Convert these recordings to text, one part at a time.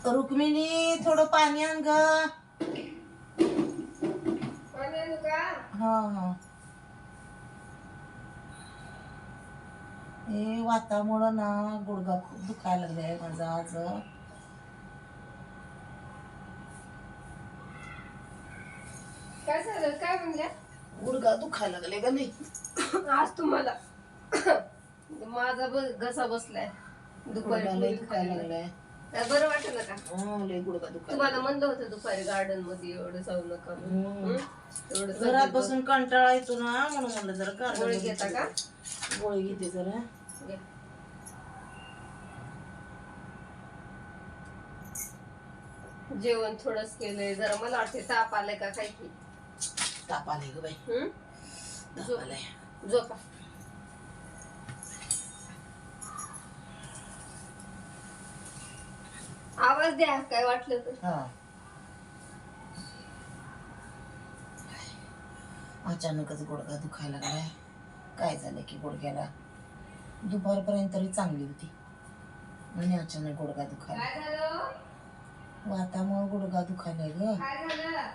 रुक्मिणी थोडं पाणी आण ग. हा हा. हे वातामुळं ना गुडघा खूप दुखायला लागलाय माझा आज. काय झालं? काय म्हणल्या? गुडघा दुखायला लागले का नाही आज तुम्हाला माझा घसा बसलाय. दुपारी लय दुखायला लागलाय. बरं वाटलं का? लय गुडघा दुखायला. तुम्हाला म्हणलं होतं दुपारी गार्डन मध्ये एवढं जाऊ नका म्हणून. एवढं घरात बसून कंटाळा येतो ना म्हणून म्हणलं जरा गोळी घेता का? गोळी घेते जरा. जेवण थोडंच केलंय. जरा मला वाटते ताप आलाय का काय की. ताप आलाय ग बाई. ताप आलाय. झोपा. आवाज द्या काय वाटलं तर. हा. अचानकच गुडघा दुखायला लागलाय. काय झालं की गुडघ्याला? दुपारपर्यंत तरी चांगली होती आणि अचानक गुडघा दुखायला. काय झालं? वातामुळे गुडघा दुखायला ग. काय झालं?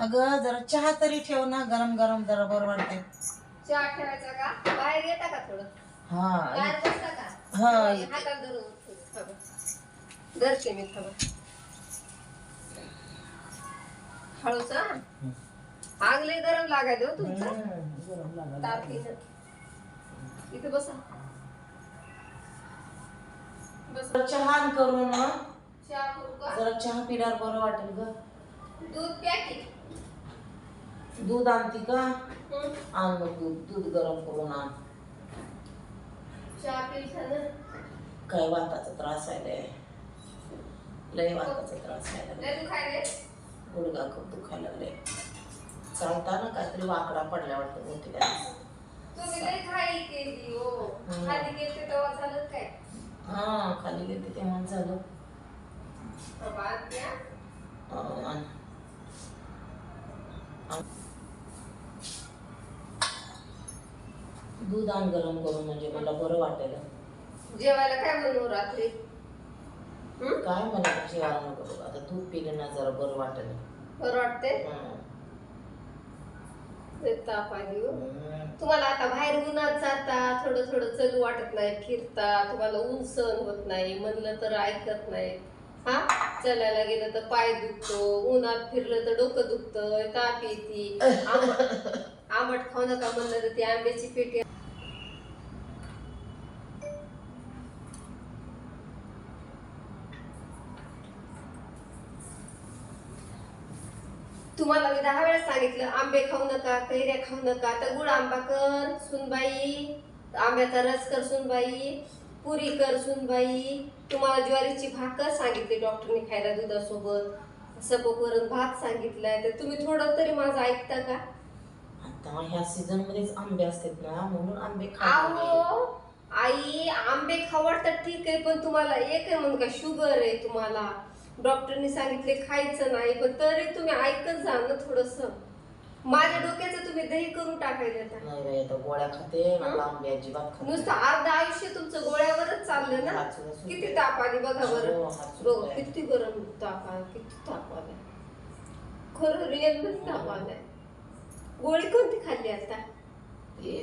अगं जरा चहा तरी ठेव ना, गरम गरम जरा बरं वाटतंय. चहा ठेवायचा का? बाहेर येता का थोडं? हा बाहेर बसता का? हा. हातात धरून थांबा. धरते मी थांबा. हळूच हा. आग लय गरम लागाय देऊ तुमचा. गरम लागलं. ताप येतं. इथे बसा. बसा. चहा करून चहा करू का? जरा चहा पिल्यावर बरं वाटेल ग. दूध प्या की. दूध आणते का? आण मग दूध गरम करून आण. चहा पिलसा ना. काय वाताचा त्रास आहे लय वाताचा त्रास आहे. लय दुखायले. गुडघा खूप दुखायला लागले. चालताना काहीतरी वाकडा पडल्या वाटतं मोठीला. तुम्ही लय खाई केली हो. खाली गेलते तेव्हा झालं काय? हा खाली गेले तेव्हा झालं. भात द्या. दूध आण गरम करून म्हणजे मला बरं वाटेल. जेवायला काय बनवू रात्री? काय मला जेवायला नको. आता दूध पिलं ना जरा बरं वाटेल. बरं वाटते. ताप आली हो. तुम्हाला आता बाहेर उन्हात जाता, थोडं थोडं चलू वाटत नाही, फिरता, तुम्हाला ऊन सहन होत नाही, म्हणलं तर ऐकत नाही. हा चलायला गेलं तर पाय दुखतो, उन्हात फिरलं तर डोकं दुखतं, ताप येते. आंबट खाऊ नका म्हणलं तर ती आंब्याची पेटी. तुम्हाला मी 10 वेळा सांगितलं आंबे खाऊ नका, कैऱ्या खाऊ नका. तर गुळ आंबा कर सुनबाई, आंब्याचा रस कर सुनबाई, पुरी कर सुनबाई. तुम्हाला ज्वारीची भाकर सांगितली डॉक्टरने खायला दुधासोबत, सपक वरण भात सांगितलाय. तर तुम्ही थोडं तरी माझं ऐकता का? आता ह्या सीझन मध्येच आंबे असतात ना म्हणून आंबे आहो आई, आंबे खावडतात ठीक आहे, पण तुम्हाला एक आहे म्हणून का शुगर आहे तुम्हाला. डॉक्टरने सांगितले खायचं नाही, पण तरी तुम्ही ऐकत जा ना थोडस. माझ्या डोक्याचं तुम्ही दही करून टाकायला नाही बाई, आता गोळ्या खाते मला आंबे अजिबात खाते. नुसतं अर्ध आयुष्य तुमचं गोळ्यावरच चाललं ना. किती ताप आली बघा बरं. बघ किती गरम ताप आला, किती ताप आलाय. खरं रिअल मध्ये ताप आलाय. गोळी कोणती खाल्ली आता?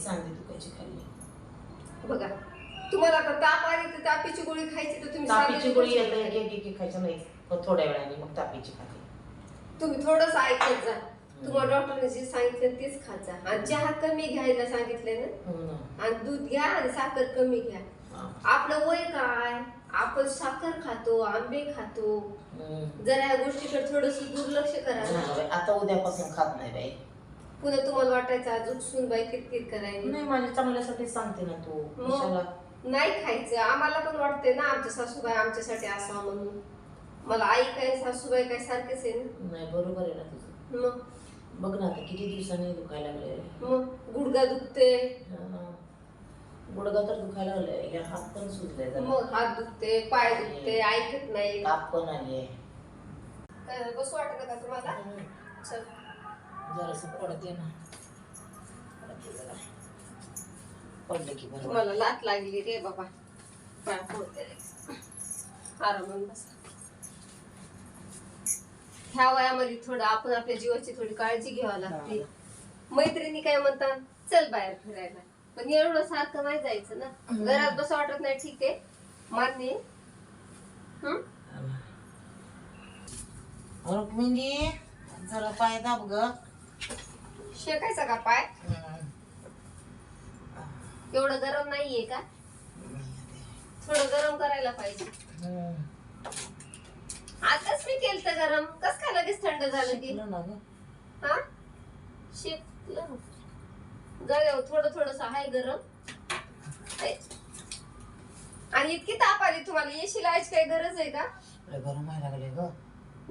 सांगते तू कशी खाल्ली बघा. तुम्हाला आता ताप आली तर तापीची गोळी खायची, तर तुम्ही तापीची गोळी एक खायचं नाही, थोड्या वेळाने मग तापीची खाते. तुम्ही थोडस ऐकत जा. तुम्हाला डॉक्टरने जे सांगितलं तेच खात जा. आणि चहा कमी घ्यायला सांगितले ना, आणि दूध घ्या आणि साखर कमी घ्या. आपलं वय काय, आपण साखर खातो, आंबे खातो. जरा या गोष्टीकडे थोडस दुर्लक्ष करा. आता उद्यापासून खात नाही बाई. पुन्हा तुम्हाला वाटायचं अजून सुनबाई किरकिर करायची. नाही, माझ्या चांगल्यासाठी सांगते ना तू. नाही खायचं. आम्हाला पण वाटते ना आमच्या सासूबाई आमच्यासाठी असावं म्हणून. मला आई काय सासूबाई काय सारखेच आहे ना. नाही, बरोबर आहे ना तुझं. मग बघ ना आता किती दिवसांनी दुखायला लागले. मग गुडघा दुखते, गुडघा तर दुखायला लागले, हात पण सुजले, मग हात दुखते, पाय दुखते, ऐकत नाही. ताप पण आली. बसू वाटत का तुम्हाला? चल जरासं पडते ना, पडले की बरं. तुम्हाला लात लागली रे बाबा, पाय पडते. आरामात बसा. ह्या वयामध्ये थोडं आपण आपल्या जीवाची थोडी काळजी घ्यावी लागते. मैत्रिणी काय म्हणतात, चल बाहेर फिरायला, पण एवढं सारखं नाही जायचं ना. घरात बसं वाटत नाही, ठीक आहे, मान्य आहे. रुक्मिणी जरा पाय दाब ग. शेकायचा का पाय? एवढं गरम नाहीये का? थोडं गरम करायला पाहिजे. आताच मी केलं गरम, कस काय लगेच थंड झालं की? हा शेकलं. जाऊ थोडं थोडस आहे गरम. आणि इतकी ताप आली तुम्हाला, एसी लावायची काही गरज आहे का? गरम व्हायला लागले ग.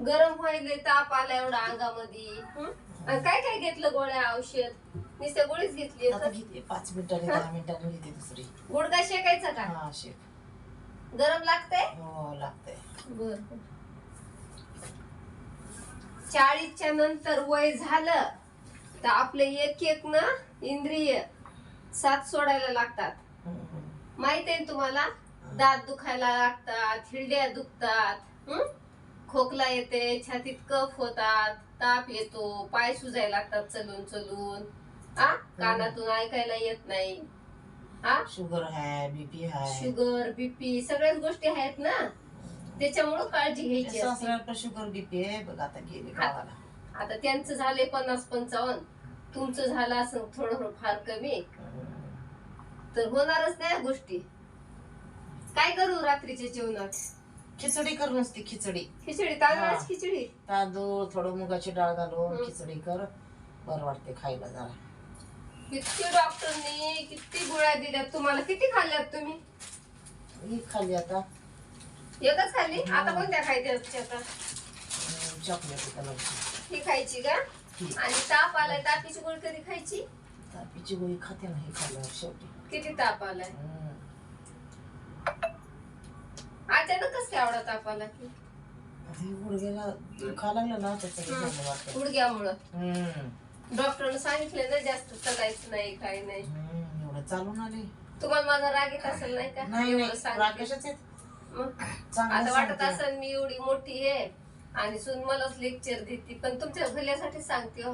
गरम व्हायले, ताप आला एवढा अंगामध्ये. आणि काय काय घेतलं गोळ्या औषध? नुसत्या गोळीच घेतली. आता घेतली 5 मिनिटांनी 10 मिनिटांनी घेते दुसरी. गुडघा शेकायचा का? हा शेक. गरम लागतंय? हो लागतंय. बर. 40च्या नंतर वय झालं तर आपले एक एक ना इंद्रिय साथ सोडायला लागतात. माहित आहे तुम्हाला? दात दुखायला लागतात, हिरड्या दुखतात, खोकला येते, छातीत कफ होतात, ताप येतो, पाय सुजायला लागतात चलून चलून, कानातून ऐकायला येत नाही, शुगर आहे, बीपी आहे. शुगर बीपी सगळ्याच गोष्टी आहेत ना. त्याच्यामुळं काळजी घ्यायची. सासऱ्याला शुगर बीपी आहे बघ. आता गेले गावाला. आता त्यांचं झाले 50-55, तुमचं झालं असं थोडं फार कमी, तर होणारच नाही गोष्टी. काय करू रात्रीच्या जेवणात? खिचडी कर, नुसती खिचडी. खिचडी, तांदळाची खिचडी. तांदूळ थोडं मुगाची डाळ घालून खिचडी कर, बरं वाटते खायला जरा. किती डॉक्टरने किती गोळ्या दिल्यात तुम्हाला, किती खाल्ल्यात तुम्ही? ही खाल्ली आता. एकच खाल्ली? आता कोणत्या खायच्या? आता चॉकलेट ही खायची का? आणि ताप आलाय, तापीची गोळी कधी खायची? तापीची गोळी खाते नाही खाल्ल्यावर शेवटी. किती ताप आलाय? अचानक कस काय एवढा ताप आला की? गुडघ्याला दुखा लागलं ना त्याचं. गुडघ्यामुळं डॉक्टरने सांगितलं ना जास्त चलायचं नाही, काही नाही. एवढं चालून आले. तुम्हाला माझा राग येत असेल नाही का? आता वाटत असेल मी एवढी मोठी आहे आणि सून मलाच लेक्चर देते, पण तुमच्या भल्यासाठी सांगते हो.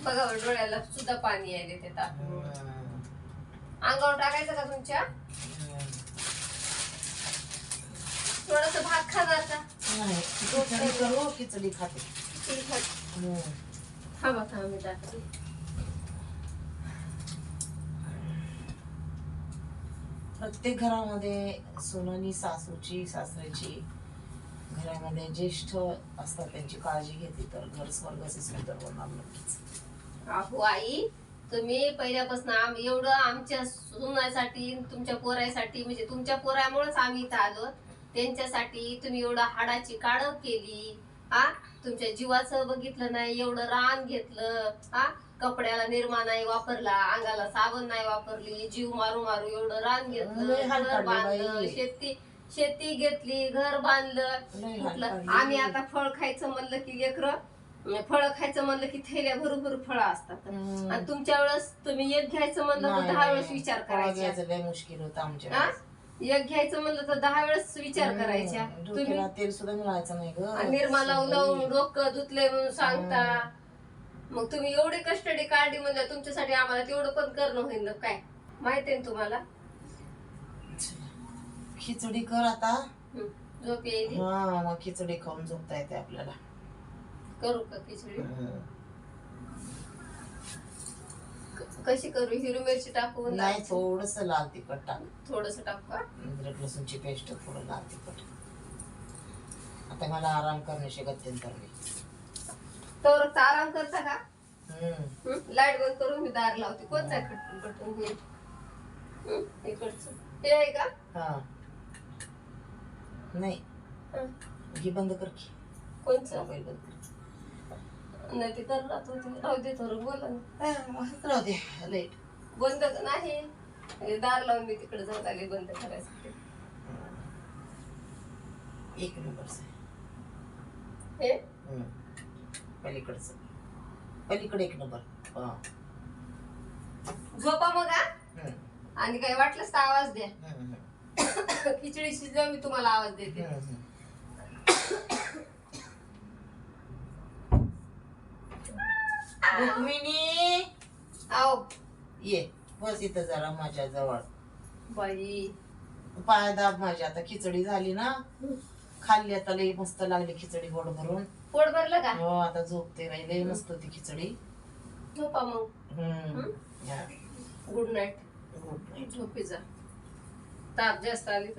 बघा डोळ्याला सुद्धा पाणी आहे ते ताप. अंगावर टाकायचं का तुमच्या? थोडस भात खाणार का? करू खिचडी खाते. थांबा मी टाकते. प्रत्येक घरामध्ये सोनानी सासूची सासऱ्याची घरामध्ये ज्येष्ठ असतात, त्यांची काळजी घेतली तर घर स्वर्गाचे सुंदर होणार नक्कीच. अहो आई, तुम्ही पहिल्यापासून एवढं आमच्या सुनासाठी, तुमच्या पोरासाठी, म्हणजे तुमच्या पोरामुळेच आम्ही इथं आलो. त्यांच्यासाठी तुम्ही एवढं हाडाची काढव केली, तुमच्या जीवाचं बघितलं नाही, एवढं रान घेतलं, कपड्याला निरमा नाही वापरला, अंगाला साबण नाही वापरली, जीव मारू मारू एवढं रान घेतलं, घर बांधलं, शेती घेतली, घर बांधलं. आम्ही आता फळ खायचं म्हणलं की फळ खायचं म्हणलं की थैल्या भरू फळं असतात, आणि तुमच्या वेळेस तुम्ही एक घ्यायचं म्हणलं तर 10 वेळेस विचार करायचा. मुश्किल होतं आमच्या. एक घ्यायचं म्हणलं तर 10 वेळेस विचार करायच्या. तुम्ही तेल सुद्धा मिळायचं नाही ग. निर्मा लावून डोकं धुतले म्हणून सांगता. मग तुम्ही एवढी कष्टडी काढली म्हणलं तुमच्यासाठी, आम्हाला तेवढं पण करणं होईल काय? माहिती आहे तुम्हाला. खिचडी कर आता. झोप येईल. मग खिचडी खाऊन झोपता येते आपल्याला. करू का खिचडी? कशी करू? हिरवी मिरची टाकून? नाही, थोडस लाल तिखट टाक. थोडस टाकू का? अद्रक लसूणची पेस्ट, थोडं लाल तिखट. आता मला आराम करण्याशी गत्यंतर नाही. तर आराम करता का? लाईट बंद करून मी दार लावते. कोणता बटन? इकडचं हे आहे का? हा नाही, हे बंद कर की. कोणचं? मोबाईल बंद कर. नाही ते करणार होते. राहू दे, थोडं बोला ना. राहू दे. लाईट बंद नाही, दार लावून मी तिकडे जाऊन आले बंद करायसाठी. 1 नंबरच हे पलीकडचं, पलीकडे 1 नंबर. झोपा मग. आणि काही वाटलंच तर आवाज द्या. खिचडी शिजल्यावर मी तुम्हाला आवाज देते. रुक्मिणी आओ ये बस इथं जरा माझ्या जवळ. बाई पाय दाब माझ्या. आता खिचडी झाली ना, खाल्ली आता लई मस्त लागली खिचडी पोट भरून. पोट भरलं का? हो आता झोपते बाई, लई मस्त होती खिचडी. झोपा मग. या. Good night. Good night. झोपी जा. ताप जास्त आली तर